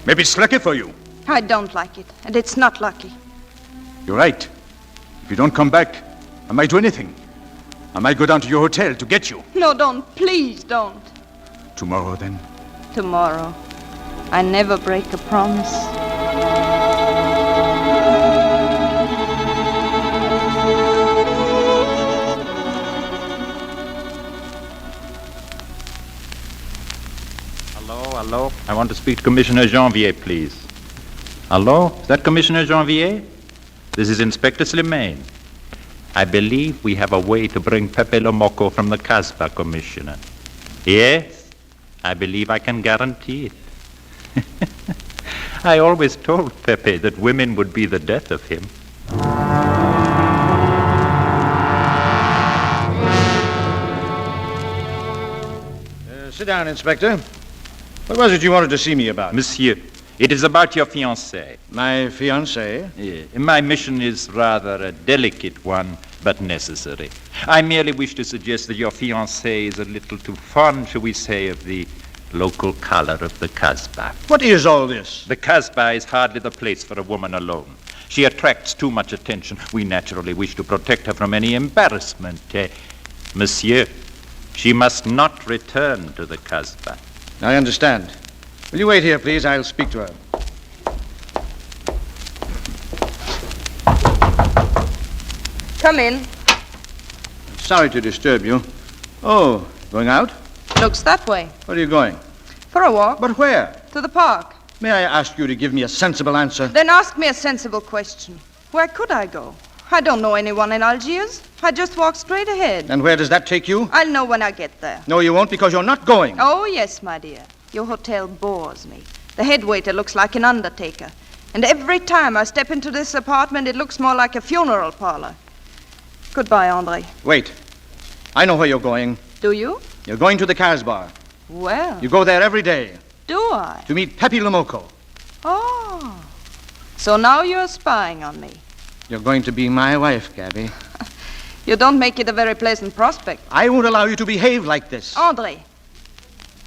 Maybe it's lucky for you. I don't like it, and it's not lucky. You're right. If you don't come back, I might do anything. I might go down to your hotel to get you. No, don't. Please don't. Tomorrow, then? Tomorrow. I never break a promise. Hello? I want to speak to Commissioner Janvier, please. Hello? Is that Commissioner Janvier? This is Inspector Slimane. I believe we have a way to bring Pepe le Moko from the Casbah, Commissioner. Yes, I believe I can guarantee it. I always told Pepe that women would be the death of him. Sit down, Inspector. What was it you wanted to see me about? Monsieur, it is about your fiancée. My fiancée? Yeah. My mission is rather a delicate one, but necessary. I merely wish to suggest that your fiancée is a little too fond, shall we say, of the local color of the Casbah. What is all this? The Casbah is hardly the place for a woman alone. She attracts too much attention. We naturally wish to protect her from any embarrassment. Monsieur, she must not return to the Casbah. I understand. Will you wait here, please? I'll speak to her. Come in. Sorry to disturb you. Oh, going out? Looks that way. Where are you going? For a walk. But where? To the park. May I ask you to give me a sensible answer? Then ask me a sensible question. Where could I go? I don't know anyone in Algiers. I just walk straight ahead. And where does that take you? I'll know when I get there. No, you won't, because you're not going. Oh, yes, my dear. Your hotel bores me. The head waiter looks like an undertaker. And every time I step into this apartment, it looks more like a funeral parlor. Goodbye, Andre. Wait. I know where you're going. Do you? You're going to the Casbah. Well. You go there every day. Do I? To meet Pepe le Moko. Oh. So now you're spying on me. You're going to be my wife, Gaby. You don't make it a very pleasant prospect. I won't allow you to behave like this. Andre,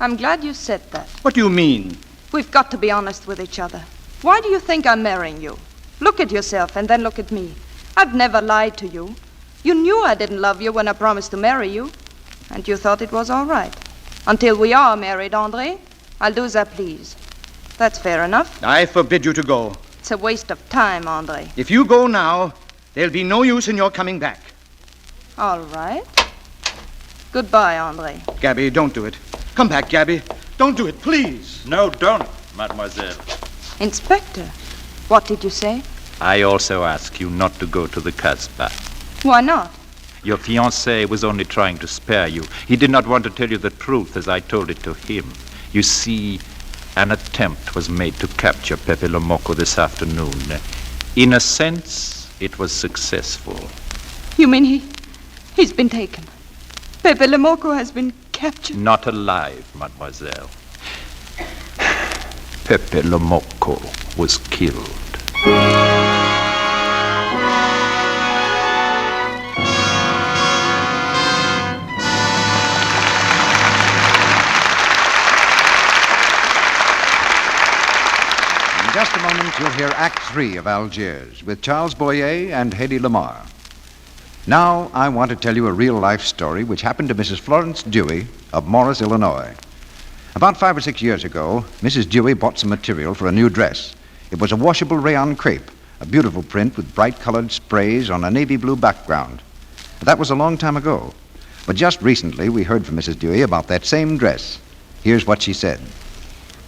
I'm glad you said that. What do you mean? We've got to be honest with each other. Why do you think I'm marrying you? Look at yourself and then look at me. I've never lied to you. You knew I didn't love you when I promised to marry you. And you thought it was all right. Until we are married, Andre, I'll do as I please. That's fair enough. I forbid you to go. It's a waste of time, Andre. If you go now, there'll be no use in your coming back. All right. Goodbye, Andre. Gaby, don't do it. Come back, Gaby. Don't do it, please. No, don't, mademoiselle. Inspector, what did you say? I also ask you not to go to the Casbah. Why not? Your fiancé was only trying to spare you. He did not want to tell you the truth as I told it to him. You see, an attempt was made to capture Pepe le Moko this afternoon. In a sense, it was successful. You mean he's been taken? Pepe le Moko has been captured? Not alive, mademoiselle. Pepe le Moko was killed. In just a moment, you'll hear Act 3 of Algiers with Charles Boyer and Hedy Lamarr. Now, I want to tell you a real-life story which happened to Mrs. Florence Dewey of Morris, Illinois. About 5 or 6 years ago, Mrs. Dewey bought some material for a new dress. It was a washable rayon crepe, a beautiful print with bright-colored sprays on a navy blue background. That was a long time ago. But just recently, we heard from Mrs. Dewey about that same dress. Here's what she said.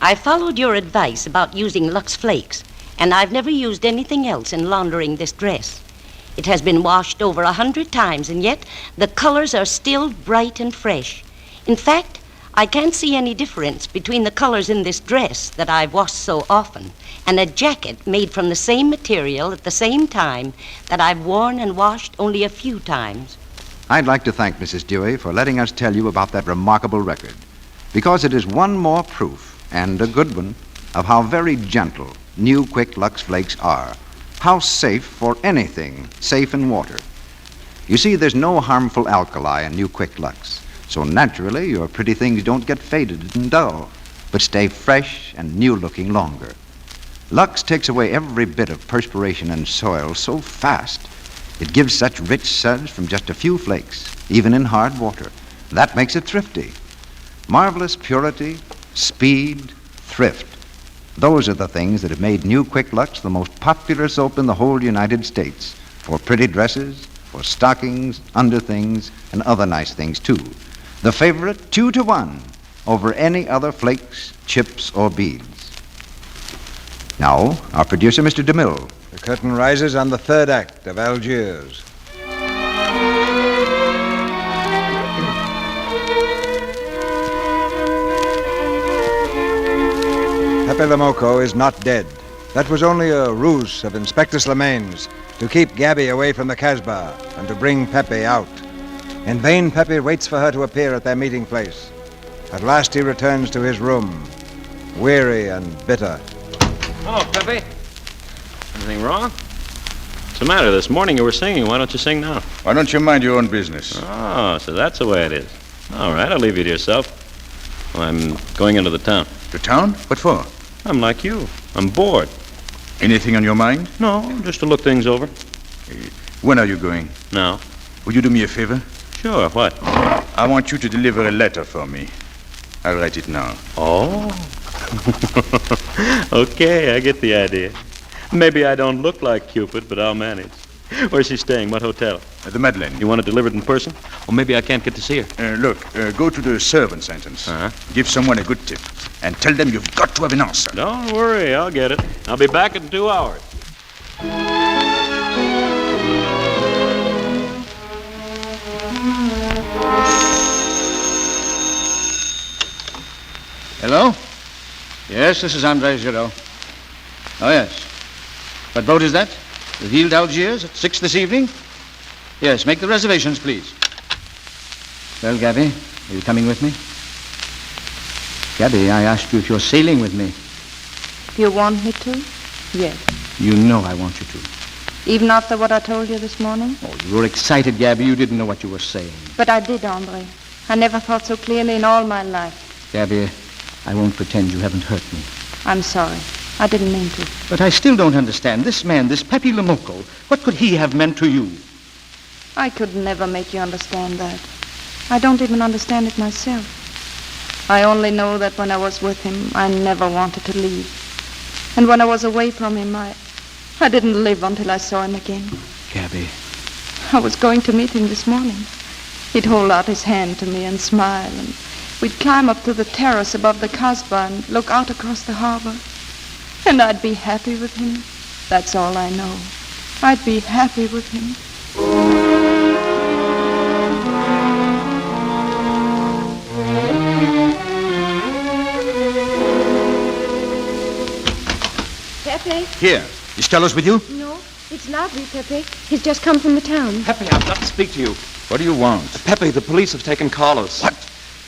I followed your advice about using Lux Flakes, and I've never used anything else in laundering this dress. It has been washed over 100 times, and yet the colors are still bright and fresh. In fact, I can't see any difference between the colors in this dress that I've washed so often and a jacket made from the same material at the same time that I've worn and washed only a few times. I'd like to thank Mrs. Dewey for letting us tell you about that remarkable record, because it is one more proof, and a good one, of how very gentle new Quick Lux Flakes are. How safe for anything safe in water. You see, there's no harmful alkali in new Quick Lux, so naturally your pretty things don't get faded and dull, but stay fresh and new-looking longer. Lux takes away every bit of perspiration and soil so fast. It gives such rich suds from just a few flakes, even in hard water. That makes it thrifty. Marvelous purity, speed, thrift. Those are the things that have made New Quick Lux the most popular soap in the whole United States, for pretty dresses, for stockings, underthings, and other nice things, too. The favorite 2-to-1 over any other flakes, chips, or beads. Now, our producer, Mr. DeMille. The curtain rises on the third act of Algiers. Pepe le Moko is not dead. That was only a ruse of Inspector Slimane's to keep Gaby away from the Casbah and to bring Pepe out. In vain, Pepe waits for her to appear at their meeting place. At last he returns to his room, weary and bitter. Hello, Pepe. Anything wrong? What's the matter? This morning you were singing. Why don't you sing now? Why don't you mind your own business? Oh, so that's the way it is. All right, I'll leave you to yourself. Well, I'm going into the town. The town? What for? I'm like you. I'm bored. Anything on your mind? No, just to look things over. When are you going? Now. Will you do me a favor? Sure, what? I want you to deliver a letter for me. I'll write it now. Oh. Okay, I get the idea. Maybe I don't look like Cupid, but I'll manage. Where's she staying? What hotel? At the Madeleine. You want it delivered in person? Or maybe I can't get to see her. Look, go to the servants' entrance. Give someone a good tip. And tell them you've got to have an answer. Don't worry, I'll get it. I'll be back in 2 hours. Hello? Yes, this is Andre Giraud. Oh, yes. What boat is that? The Ville d'Algiers at 6 this evening? Yes, make the reservations, please. Well, Gaby, are you coming with me? Gaby, I asked you if you're sailing with me. You want me to? Yes. You know I want you to. Even after what I told you this morning? Oh, you were excited, Gaby. You didn't know what you were saying. But I did, Andre. I never thought so clearly in all my life. Gaby, I won't pretend you haven't hurt me. I'm sorry. I didn't mean to. But I still don't understand. This man, this Pepe le Moko, what could he have meant to you? I could never make you understand that. I don't even understand it myself. I only know that when I was with him, I never wanted to leave. And when I was away from him, I didn't live until I saw him again. Gaby. I was going to meet him this morning. He'd hold out his hand to me and smile, and we'd climb up to the terrace above the Casbah and look out across the harbor. And I'd be happy with him. That's all I know. I'd be happy with him. Pepe? Here. Is Carlos with you? No, it's Napier, Pepe. He's just come from the town. Pepe, I've got to speak to you. What do you want? Pepe, the police have taken Carlos. What?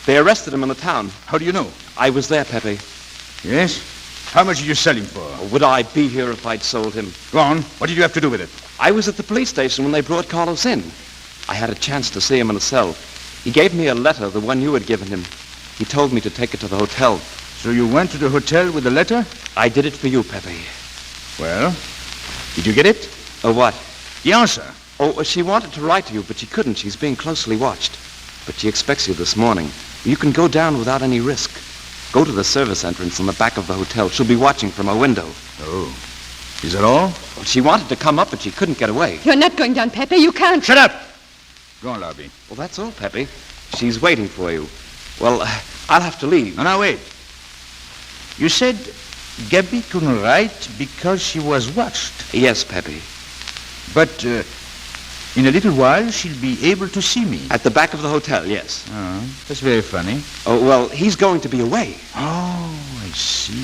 They arrested him in the town. How do you know? I was there, Pepe. Yes? How much did you sell him for? Would I be here if I'd sold him? Go on. What did you have to do with it? I was at the police station when they brought Carlos in. I had a chance to see him in a cell. He gave me a letter, the one you had given him. He told me to take it to the hotel. So you went to the hotel with the letter? I did it for you, Pepe. Well, did you get it? What? The answer. Oh, she wanted to write to you, but she couldn't. She's being closely watched. But she expects you this morning. You can go down without any risk. Go to the service entrance in the back of the hotel. She'll be watching from a window. Oh. Is that all? Well, she wanted to come up, but she couldn't get away. You're not going down, Pepe. You can't. Shut up! Go on, Larby. Well, that's all, Pepe. She's waiting for you. Well, I'll have to leave. No, wait. You said Gaby couldn't write because she was watched. Yes, Pepe. But in a little while, she'll be able to see me. At the back of the hotel, yes. Oh, that's very funny. Oh, well, he's going to be away. Oh, I see.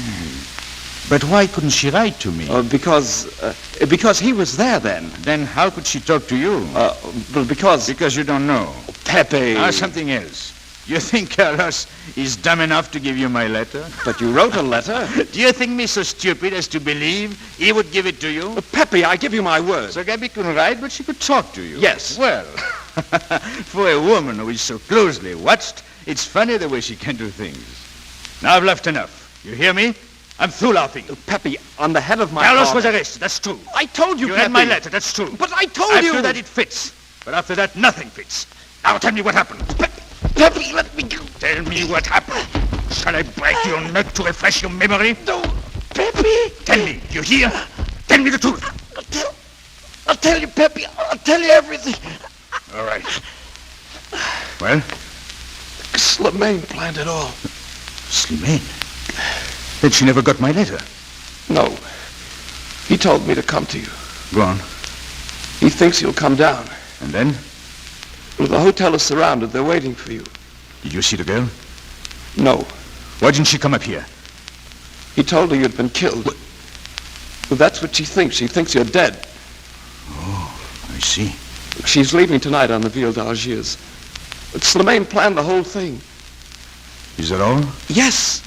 But why couldn't she write to me? Because he was there then. Then how could she talk to you? Well, because you don't know. Pepe. Something else. You think Carlos is dumb enough to give you my letter? But you wrote a letter. Do you think me so stupid as to believe he would give it to you? Pepe, I give you my word. So Gaby couldn't write, but she could talk to you? Yes. Well, for a woman who is so closely watched, it's funny the way she can do things. Now I've laughed enough. You hear me? I'm through laughing. Pepe, on the head of my Carlos father... was arrested, that's true. I told you, You Pepe. had my letter, that's true. But I told you... After that it fits. But after that, nothing fits. Now tell me what happened. Pepe, let me go. Tell me what happened. Shall I break your neck to refresh your memory? No, Pepe. Tell me, you hear? Tell me the truth. I'll tell you, Pepe. I'll tell you everything. All right. Well? Slimane planned it all. Slimane? Then she never got my letter. No. He told me to come to you. Go on. He thinks you'll come down. And then? Well, the hotel is surrounded. They're waiting for you. Did you see the girl? No. Why didn't she come up here? He told her you'd been killed. What? Well, that's what she thinks. She thinks you're dead. Oh, I see. She's leaving tonight on the Ville d'Algiers. But Slimane planned the whole thing. Is that all? Yes.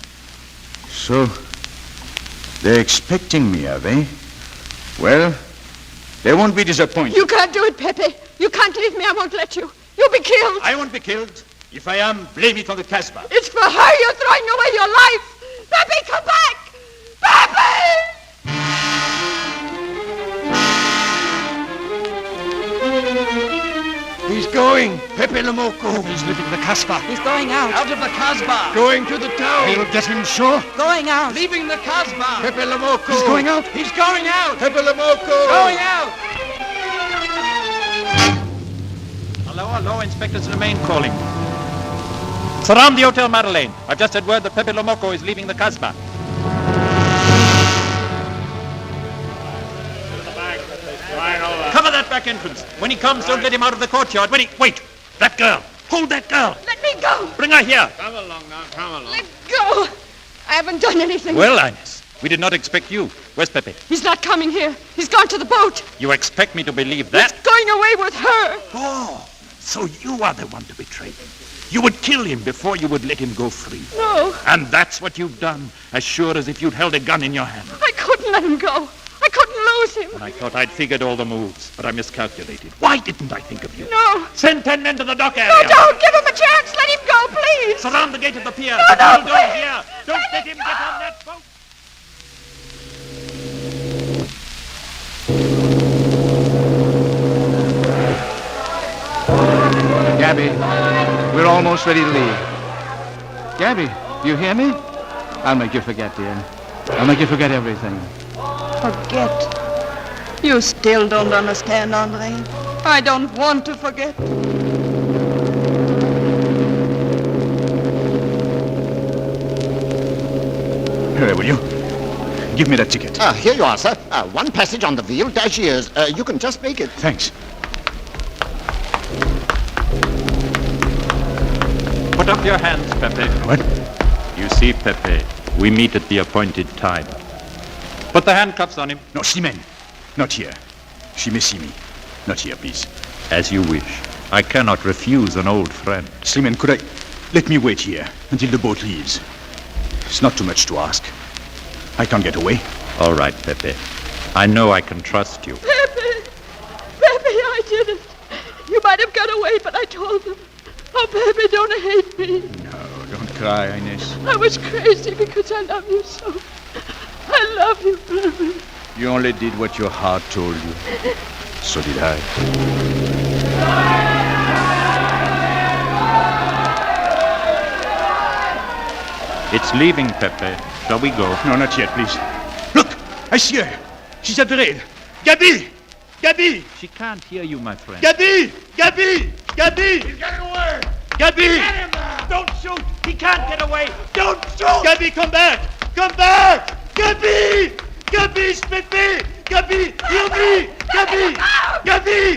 So, they're expecting me, are they? Well, they won't be disappointed. You can't do it, Pepe. You can't leave me. I won't let you. You'll be killed. I won't be killed. If I am, blame it on the Casbah. It's for her you're throwing away your life. Pepe, come back. Pepe! He's going. Pepe le Moko. He's leaving the Casbah. He's going out. Out of the Casbah. Going to the town. We'll get him, sure. Going out. Leaving the Casbah. Pepe le Moko. He's going out. He's going out. Pepe le Moko. Going out. Hello, Inspector Slimane calling. Surround the Hotel Madeleine. I've just had word that Pepe le Moko is leaving the Casbah. Cover that back entrance. When he comes, don't let him out of the courtyard. Wait! That girl! Hold that girl! Let me go! Bring her here! Come along now, come along. Let go! I haven't done anything. Well, Ines, we did not expect you. Where's Pepe? He's not coming here. He's gone to the boat. You expect me to believe that? He's going away with her. Oh, so you are the one to betray him. You would kill him before you would let him go free. No. And that's what you've done, as sure as if you'd held a gun in your hand. I couldn't let him go. I couldn't lose him. And I thought I'd figured all the moves, but I miscalculated. Why didn't I think of you? No. Send 10 men to the dock area. No, don't. Give him a chance. Let him go, please. Surround the gate of the pier. No, Don't please. here. Don't let him get on that boat. Gabby, we're almost ready to leave. Gabby, you hear me? I'll make you forget, dear. I'll make you forget everything. Forget? You still don't understand, Andre. I don't want to forget. Here, will you? Give me that ticket. Here you are, sir. One passage on the Ville d'Algiers. You can just make it. Thanks. Put up your hands, Pepe. What? You see, Pepe, we meet at the appointed time. Put the handcuffs on him. No, Slimane. Not here. She may see me. Not here, please. As you wish. I cannot refuse an old friend. Slimane, could I... Let me wait here until the boat leaves. It's not too much to ask. I can't get away. All right, Pepe. I know I can trust you. Pepe, I did it. You might have got away, but I told them. Oh, Pepe, don't hate me. No, don't cry, Ines. I was crazy because I love you so. I love you, Pepe. You only did what your heart told you. So did I. It's leaving, Pepe. Shall we go? No, not yet, please. Look! I see her. She's at the rail. Gaby! Gaby! She can't hear you, my friend. Gaby! Gaby! Gaby! He's getting away! Gaby! Get him now! Don't shoot! He can't get away! Don't shoot! Gaby, come back! Come back! Gaby! Gaby, it's Pepe! Gaby, hear me! Gaby! Gaby!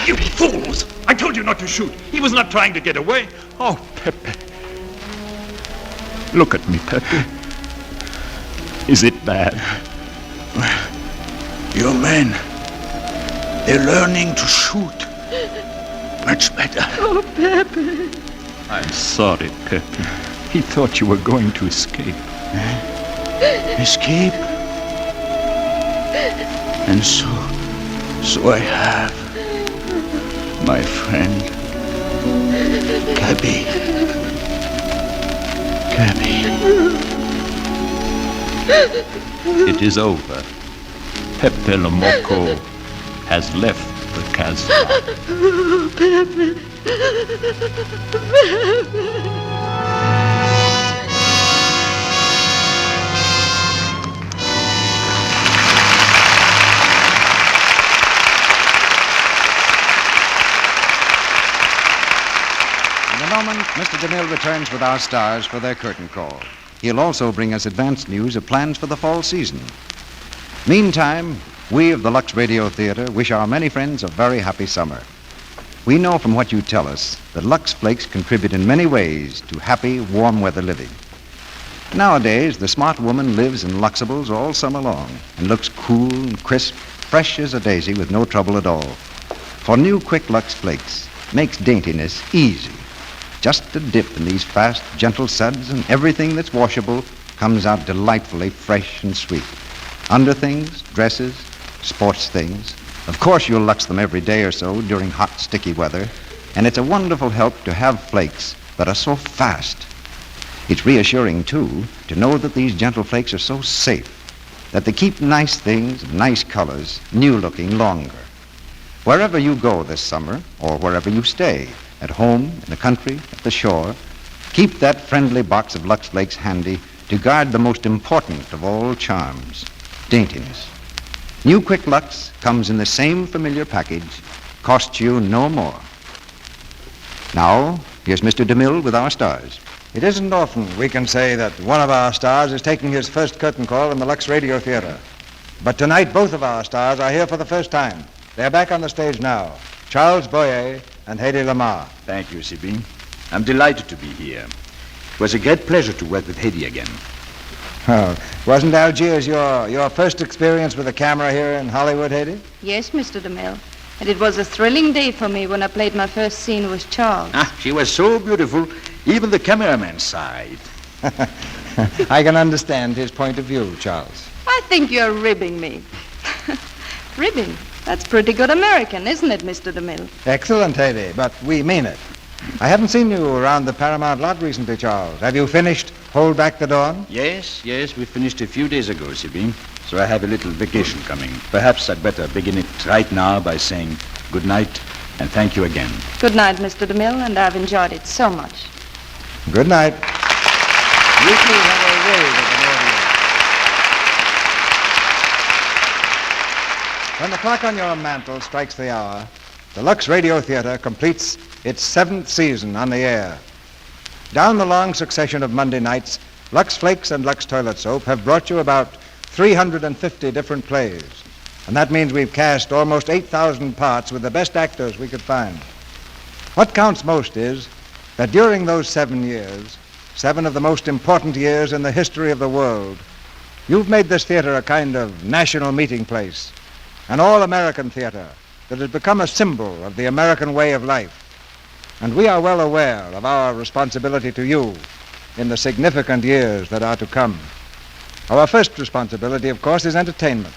You fools! I told you not to shoot. He was not trying to get away. Oh, Pepe. Look at me, Pepe. Is it bad? Your men, they're learning to shoot. Much better. Oh, Pepe. I'm sorry, Pepe. He thought you were going to escape. Escape? And so I have. My friend. Gaby. Gaby. It is over. Pepe le Moko has left the Casbah. Oh, Pepe. Pepe. In a moment, Mr. DeMille returns with our stars for their curtain call. He'll also bring us advanced news of plans for the fall season. Meantime, we of the Lux Radio Theater wish our many friends a very happy summer. We know from what you tell us that Lux Flakes contribute in many ways to happy, warm weather living. Nowadays, the smart woman lives in Luxables all summer long and looks cool and crisp, fresh as a daisy with no trouble at all. For new Quick Lux Flakes makes daintiness easy. Just a dip in these fast, gentle suds, and everything that's washable comes out delightfully fresh and sweet. Underthings, dresses, sports things. Of course, you'll Lux them every day or so during hot, sticky weather, and it's a wonderful help to have flakes that are so fast. It's reassuring, too, to know that these gentle flakes are so safe, that they keep nice things, nice colors, new-looking longer. Wherever you go this summer, or wherever you stay, at home, in the country, at the shore, keep that friendly box of Lux Flakes handy to guard the most important of all charms, daintiness. New Quick Lux comes in the same familiar package, costs you no more. Now, here's Mr. DeMille with our stars. It isn't often we can say that one of our stars is taking his first curtain call in the Lux Radio Theater. But tonight, both of our stars are here for the first time. They're back on the stage now, Charles Boyer and Hedy Lamarr. Thank you, Sibin. I'm delighted to be here. It was a great pleasure to work with Hedy again. Oh, wasn't Algiers your first experience with a camera here in Hollywood, Hedy? Yes, Mr. DeMille. And it was a thrilling day for me when I played my first scene with Charles. She was so beautiful, even the cameraman sighed. I can understand his point of view, Charles. I think you're ribbing me. Ribbing? That's pretty good American, isn't it, Mr. DeMille? Excellent, Hedy, but we mean it. I haven't seen you around the Paramount lot recently, Charles. Have you finished Hold Back the Dawn? Yes, we finished a few days ago, Sibin. So I have a little vacation coming. Perhaps I'd better begin it right now by saying good night and thank you again. Good night, Mr. DeMille, and I've enjoyed it so much. Good night. You two have a way with an audience. When the clock on your mantel strikes the hour, the Lux Radio Theater completes its 7th season on the air. Down the long succession of Monday nights, Lux Flakes and Lux Toilet Soap have brought you about 350 different plays. And that means we've cast almost 8,000 parts with the best actors we could find. What counts most is that during those 7 years, 7 of the most important years in the history of the world, you've made this theater a kind of national meeting place, an all-American theater that has become a symbol of the American way of life. And we are well aware of our responsibility to you in the significant years that are to come. Our first responsibility, of course, is entertainment.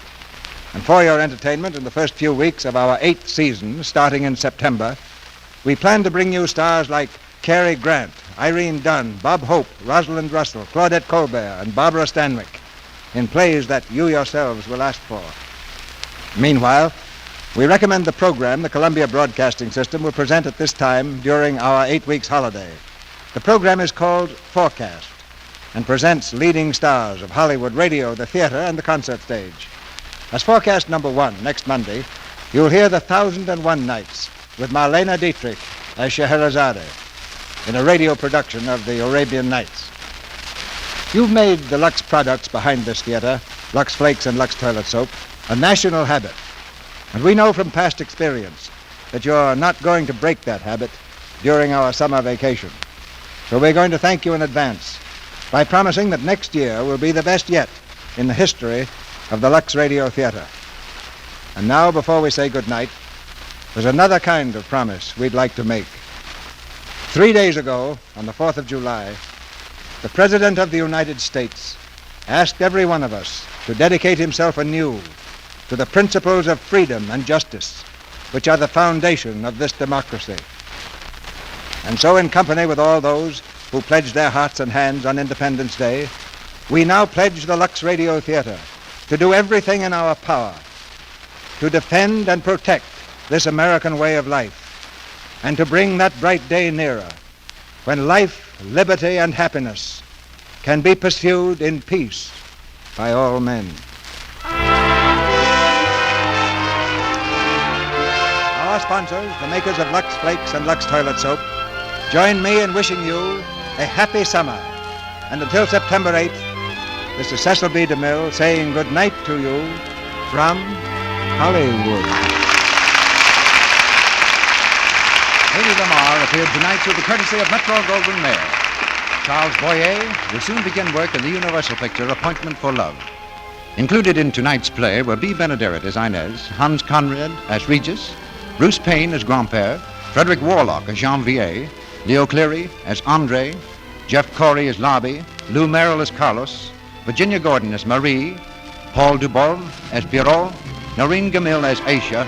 And for your entertainment in the first few weeks of our 8th season, starting in September, we plan to bring you stars like Cary Grant, Irene Dunn, Bob Hope, Rosalind Russell, Claudette Colbert, and Barbara Stanwyck in plays that you yourselves will ask for. Meanwhile, we recommend the program the Columbia Broadcasting System will present at this time during our 8 weeks holiday. The program is called Forecast and presents leading stars of Hollywood radio, the theater, and the concert stage. As Forecast number 1 next Monday, you'll hear The 1001 Nights with Marlene Dietrich as Scheherazade in a radio production of the Arabian Nights. You've made the Lux products behind this theater, Lux Flakes and Lux Toilet Soap, a national habit. And we know from past experience that you're not going to break that habit during our summer vacation. So we're going to thank you in advance by promising that next year will be the best yet in the history of the Lux Radio Theater. And now, before we say goodnight, there's another kind of promise we'd like to make. 3 days ago, on the 4th of July, the President of the United States asked every one of us to dedicate himself anew to the principles of freedom and justice, which are the foundation of this democracy. And so, in company with all those who pledged their hearts and hands on Independence Day, we now pledge the Lux Radio Theater to do everything in our power to defend and protect this American way of life, and to bring that bright day nearer when life, liberty, and happiness can be pursued in peace by all men. Our sponsors, the makers of Lux Flakes and Lux Toilet Soap, join me in wishing you a happy summer. And until September 8th, this is Cecil B. DeMille saying good night to you from Hollywood. Hedy Lamarr appeared tonight through the courtesy of Metro-Goldwyn-Mayer. Charles Boyer will soon begin work in the Universal picture Appointment for Love. Included in tonight's play were B. Benaderet as Inez, Hans Conrad as Regis, Bruce Payne as Grand-Père, Frederick Warlock as Janvier, Leo Cleary as Andre, Jeff Corey as Larby, Lou Merrill as Carlos, Virginia Gordon as Marie, Paul Dubov as Pierrot, Noreen Gamil as Aisha,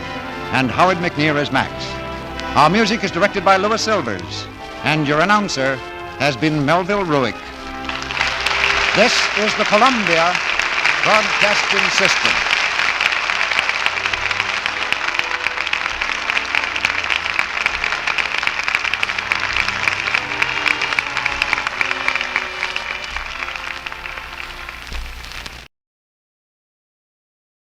and Howard McNear as Max. Our music is directed by Louis Silvers, and your announcer has been Melville Ruick. This is the Columbia Broadcasting System.